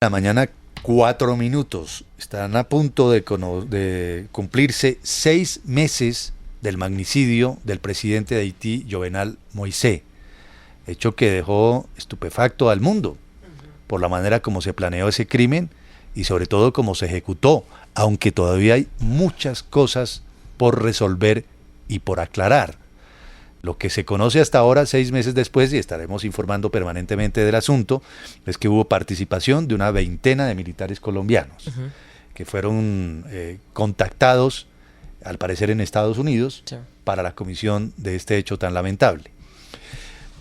La mañana, 4 minutos. Están a punto de cumplirse 6 meses del magnicidio del presidente de Haití, Jovenel Moïse, hecho que dejó estupefacto al mundo por la manera como se planeó ese crimen y sobre todo cómo se ejecutó, aunque todavía hay muchas cosas por resolver y por aclarar. Lo que se conoce hasta ahora, 6 meses después, y estaremos informando permanentemente del asunto, es que hubo participación de una veintena de militares colombianos que fueron contactados, al parecer en Estados Unidos, para la comisión de este hecho tan lamentable.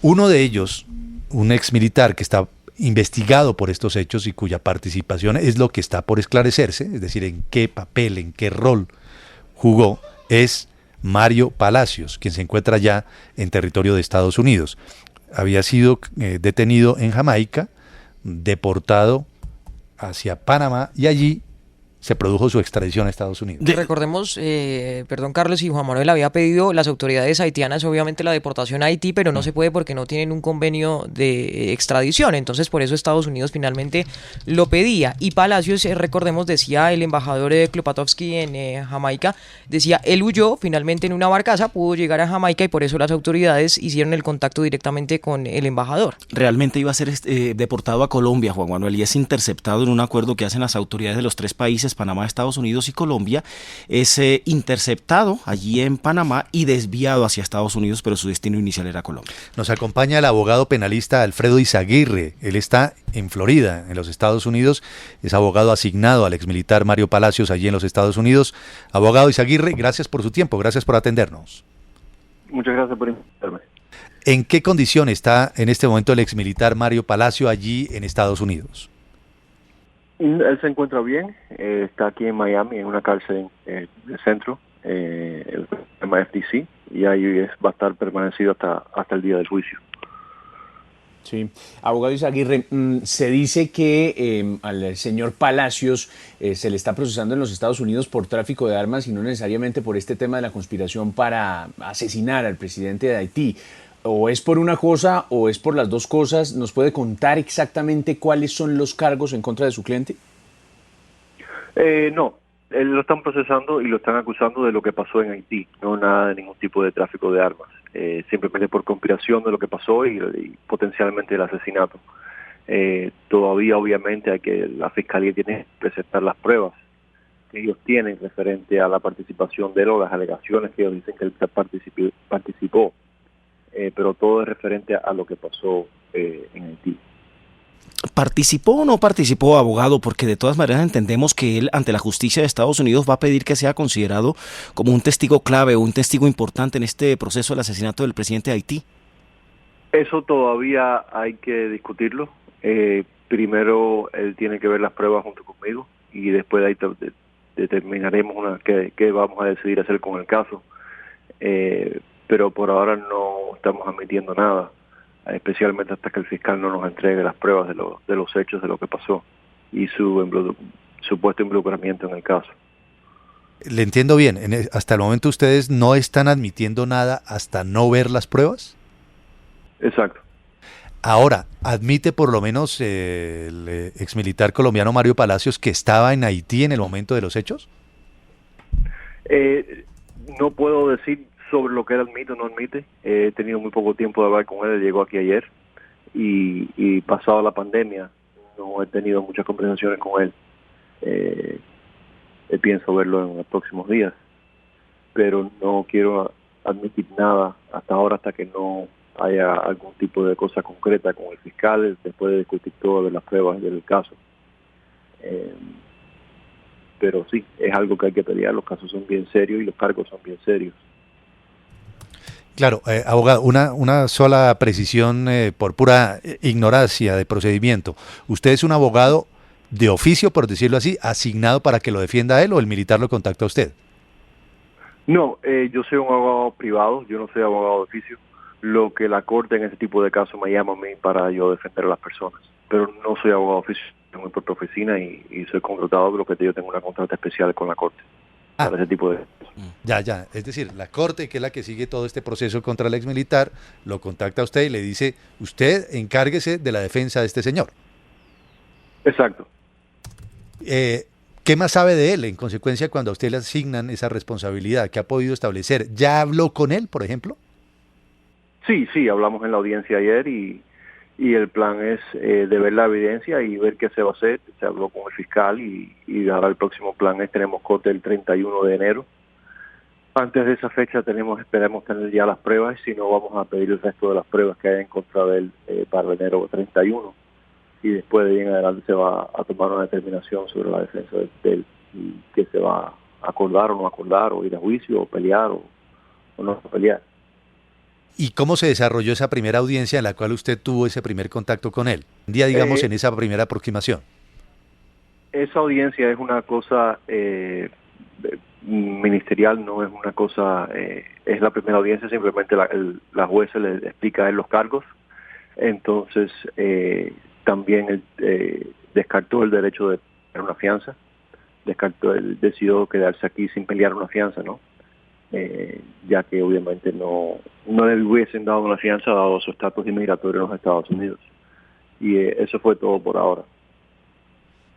Uno de ellos, un ex militar que está investigado por estos hechos y cuya participación es lo que está por esclarecerse, es decir, en qué papel, en qué rol jugó, es Mario Palacios, quien se encuentra ya en territorio de Estados Unidos. Había sido detenido en Jamaica, deportado hacia Panamá y allí se produjo su extradición a Estados Unidos. Recordemos, perdón Carlos, y Juan Manuel había pedido las autoridades haitianas obviamente la deportación a Haití, pero no se puede porque no tienen un convenio de extradición, entonces por eso Estados Unidos finalmente lo pedía. Y Palacios, recordemos, decía el embajador Klopatowski en Jamaica, decía, él huyó finalmente en una barcaza, pudo llegar a Jamaica y por eso las autoridades hicieron el contacto directamente con el embajador. Realmente iba a ser deportado a Colombia, Juan Manuel, y es interceptado en un acuerdo que hacen las autoridades de los tres países, Panamá, Estados Unidos y Colombia. Es interceptado allí en Panamá y desviado hacia Estados Unidos, pero su destino inicial era Colombia. Nos acompaña el abogado penalista Alfredo Izaguirre. Él está en Florida, en los Estados Unidos. Es abogado asignado al exmilitar Mario Palacios allí en los Estados Unidos. Abogado Izaguirre, gracias por su tiempo, gracias por atendernos. Muchas gracias por invitarme. ¿En qué condición está en este momento el exmilitar Mario Palacio allí en Estados Unidos? Él se encuentra bien, está aquí en Miami, en una cárcel del centro, el FTC, y ahí va a estar permanecido hasta el día del juicio. Sí, abogado Izaguirre, se dice que al señor Palacios se le está procesando en los Estados Unidos por tráfico de armas y no necesariamente por este tema de la conspiración para asesinar al presidente de Haití. ¿O es por una cosa o es por las dos cosas? ¿Nos puede contar exactamente cuáles son los cargos en contra de su cliente? No, él lo están procesando y lo están acusando de lo que pasó en Haití, no nada de ningún tipo de tráfico de armas, simplemente por conspiración de lo que pasó y potencialmente el asesinato. Todavía obviamente la fiscalía tiene que presentar las pruebas que ellos tienen referente a la participación de él o las alegaciones que ellos dicen que él participó. Pero todo es referente a lo que pasó en Haití. ¿Participó o no participó, abogado? Porque de todas maneras entendemos que él ante la justicia de Estados Unidos va a pedir que sea considerado como un testigo clave o un testigo importante en este proceso del asesinato del presidente de Haití. Eso todavía hay que discutirlo. Primero él tiene que ver las pruebas junto conmigo y después de ahí determinaremos qué vamos a decidir hacer con el caso. Pero por ahora no estamos admitiendo nada, especialmente hasta que el fiscal no nos entregue las pruebas de los hechos de lo que pasó y su supuesto involucramiento en el caso. Le entiendo bien, hasta el momento ustedes no están admitiendo nada hasta no ver las pruebas. Exacto. Ahora, ¿admite por lo menos el exmilitar colombiano Mario Palacios que estaba en Haití en el momento de los hechos? No puedo decir sobre lo que él admite o no admite. He tenido muy poco tiempo de hablar con él, él llegó aquí ayer y pasado la pandemia no he tenido muchas conversaciones con él. Pienso verlo en los próximos días, pero no quiero admitir nada hasta ahora, hasta que no haya algún tipo de cosa concreta con el fiscal, después de discutir todas las pruebas del caso. Pero sí, es algo que hay que pelear, los casos son bien serios y los cargos son bien serios. Claro, abogado, una sola precisión por pura ignorancia de procedimiento. ¿Usted es un abogado de oficio, por decirlo así, asignado para que lo defienda a él o el militar lo contacta a usted? No, yo soy un abogado privado, yo no soy abogado de oficio. Lo que la corte en ese tipo de casos me llama a mí para yo defender a las personas. Pero no soy abogado de oficio, tengo mi propia oficina y soy contratado, pero que yo tengo una contrata especial con la corte para ese tipo de cosas. Ya, es decir, la corte, que es la que sigue todo este proceso contra el exmilitar, lo contacta a usted y le dice, usted encárguese de la defensa de este señor. Exacto. ¿Qué más sabe de él, en consecuencia, cuando a usted le asignan esa responsabilidad? ¿Qué ha podido establecer? ¿Ya habló con él, por ejemplo? Sí, hablamos en la audiencia ayer y el plan es de ver la evidencia y ver qué se va a hacer. Se habló con el fiscal y ahora el próximo plan es, tenemos corte el 31 de enero. Antes de esa fecha esperemos tener ya las pruebas, y si no vamos a pedir el resto de las pruebas que hay en contra de él para enero 31. Y después de ahí en adelante se va a tomar una determinación sobre la defensa de él, y que se va a acordar o no acordar, o ir a juicio, o pelear o no pelear. ¿Y cómo se desarrolló esa primera audiencia en la cual usted tuvo ese primer contacto con él? Un día, digamos, en esa primera aproximación. Esa audiencia es una cosa ministerial, no es una cosa, es la primera audiencia, simplemente la jueza le explica a él los cargos. Entonces, también descartó el derecho de pelear una fianza, él decidió quedarse aquí sin pelear una fianza, ¿no? Ya que obviamente no le hubiesen dado una fianza dado su estatus inmigratorio en los Estados Unidos. Y eso fue todo por ahora.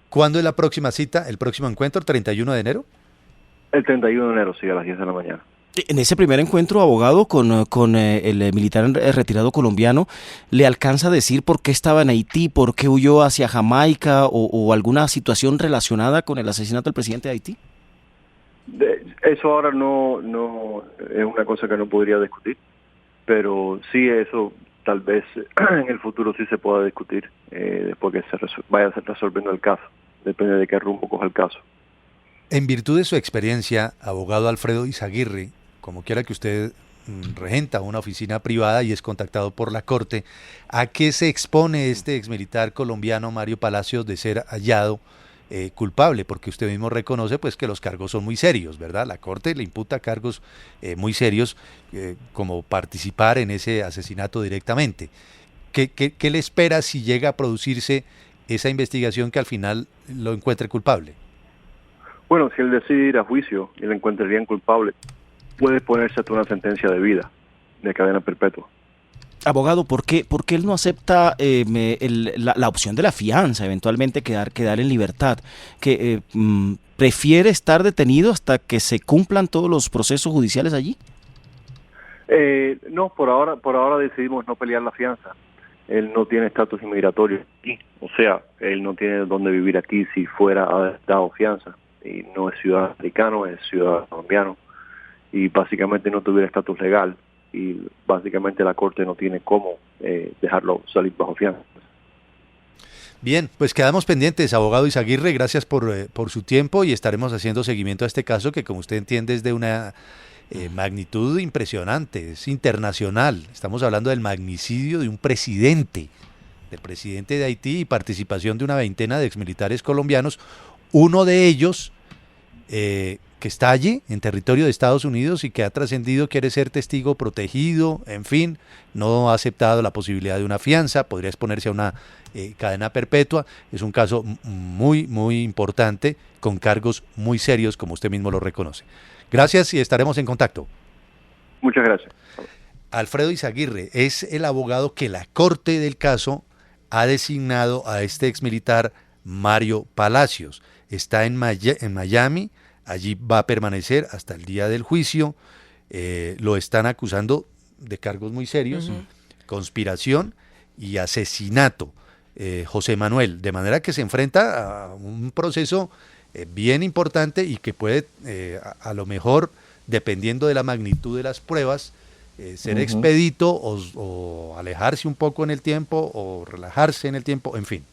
¿Cuándo es la próxima cita, el próximo encuentro, el 31 de enero? El 31 de enero, sí, a las 10 de la mañana. En ese primer encuentro, abogado, con el militar retirado colombiano, ¿le alcanza a decir por qué estaba en Haití, por qué huyó hacia Jamaica o alguna situación relacionada con el asesinato del presidente de Haití? Eso ahora no es una cosa que no podría discutir, pero sí, eso tal vez en el futuro sí se pueda discutir después que vaya a ser resolviendo el caso, depende de qué rumbo coja el caso. En virtud de su experiencia, abogado Alfredo Izaguirre, como quiera que usted regenta una oficina privada y es contactado por la Corte, ¿a qué se expone este exmilitar colombiano Mario Palacios de ser hallado culpable? Porque usted mismo reconoce pues que los cargos son muy serios, ¿verdad? La Corte le imputa cargos muy serios, como participar en ese asesinato directamente. ¿Qué le espera si llega a producirse esa investigación que al final lo encuentre culpable? Bueno, si él decide ir a juicio y lo encontrarían culpable, puede ponerse hasta una sentencia de vida, de cadena perpetua. Abogado, ¿por qué él no acepta la opción de la fianza, eventualmente quedar en libertad? ¿Que prefiere estar detenido hasta que se cumplan todos los procesos judiciales allí? No, por ahora decidimos no pelear la fianza. Él no tiene estatus inmigratorio aquí, o sea, él no tiene dónde vivir aquí si fuera a haber dado fianza. Y no es ciudadano americano, es ciudadano colombiano, y básicamente no tuviera estatus legal, y básicamente la Corte no tiene cómo dejarlo salir bajo fianza. Bien, pues quedamos pendientes, abogado Izaguirre, gracias por su tiempo, y estaremos haciendo seguimiento a este caso que, como usted entiende, es de una magnitud impresionante, es internacional. Estamos hablando del magnicidio de un presidente, del presidente de Haití, y participación de una veintena de exmilitares colombianos. Uno de ellos, que está allí, en territorio de Estados Unidos, y que ha trascendido, quiere ser testigo protegido, en fin, no ha aceptado la posibilidad de una fianza, podría exponerse a una cadena perpetua. Es un caso muy, muy importante, con cargos muy serios, como usted mismo lo reconoce. Gracias y estaremos en contacto. Muchas gracias. Alfredo Izaguirre es el abogado que la Corte del caso ha designado a este exmilitar Mario Palacios. Está en Miami, allí va a permanecer hasta el día del juicio. Lo están acusando de cargos muy serios, conspiración y asesinato, José Manuel, de manera que se enfrenta a un proceso bien importante y que puede, a lo mejor, dependiendo de la magnitud de las pruebas, ser expedito o alejarse un poco en el tiempo o relajarse en el tiempo, en fin.